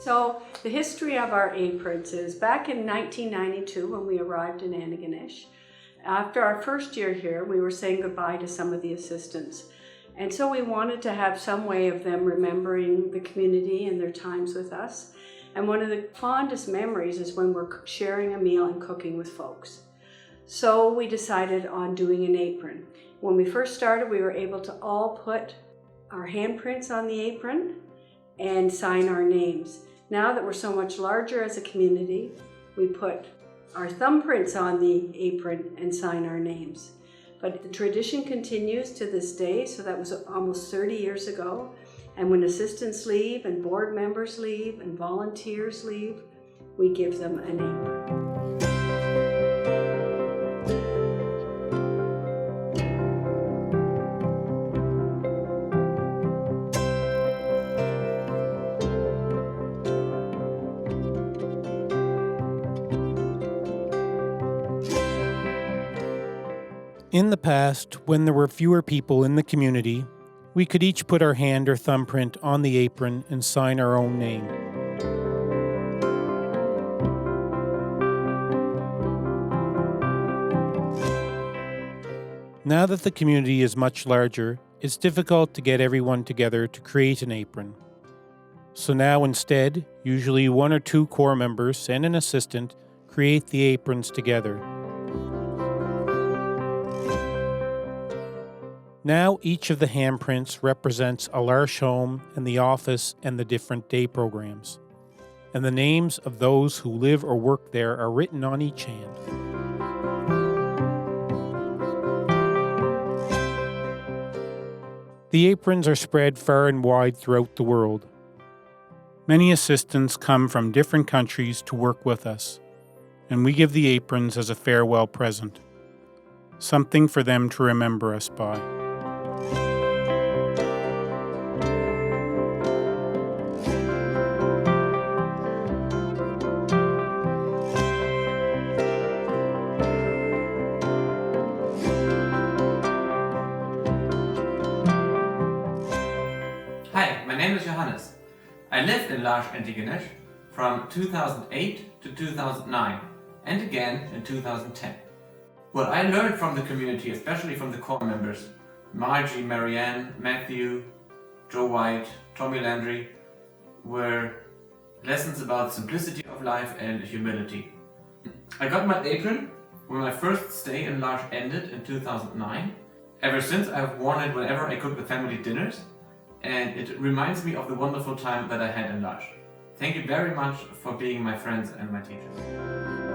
So the history of our aprons is back in 1992 when we arrived in Antigonish. After our first year here, we were saying goodbye to some of the assistants. And so we wanted to have some way of them remembering the community and their times with us. And one of the fondest memories is when we're sharing a meal and cooking with folks. So we decided on doing an apron. When we first started, we were able to all put our handprints on the apron and sign our names. Now that we're so much larger as a community, we put our thumbprints on the apron and sign our names. But the tradition continues to this day, so that was almost 30 years ago. And when assistants leave and board members leave and volunteers leave, we give them an apron. In the past, when there were fewer people in the community, we could each put our hand or thumbprint on the apron and sign our own name. Now that the community is much larger, it's difficult to get everyone together to create an apron. So now instead, usually one or two core members and an assistant create the aprons together. Now each of the handprints represents a L'Arche home and the office and the different day programs. And the names of those who live or work there are written on each hand. The aprons are spread far and wide throughout the world. Many assistants come from different countries to work with us, and we give the aprons as a farewell present, something for them to remember us by. Hi, my name is Johannes. I lived in L'Arche Antigonish from 2008 to 2009 and again in 2010. What I learned from the community, especially from the core members, Margie, Marianne, Matthew, Joe White, Tommy Landry, were lessons about simplicity of life and humility. I got my apron when my first stay in L'Arche ended in 2009. Ever since I have worn it whenever I cook the family dinners, and it reminds me of the wonderful time that I had in L'Arche. Thank you very much for being my friends and my teachers.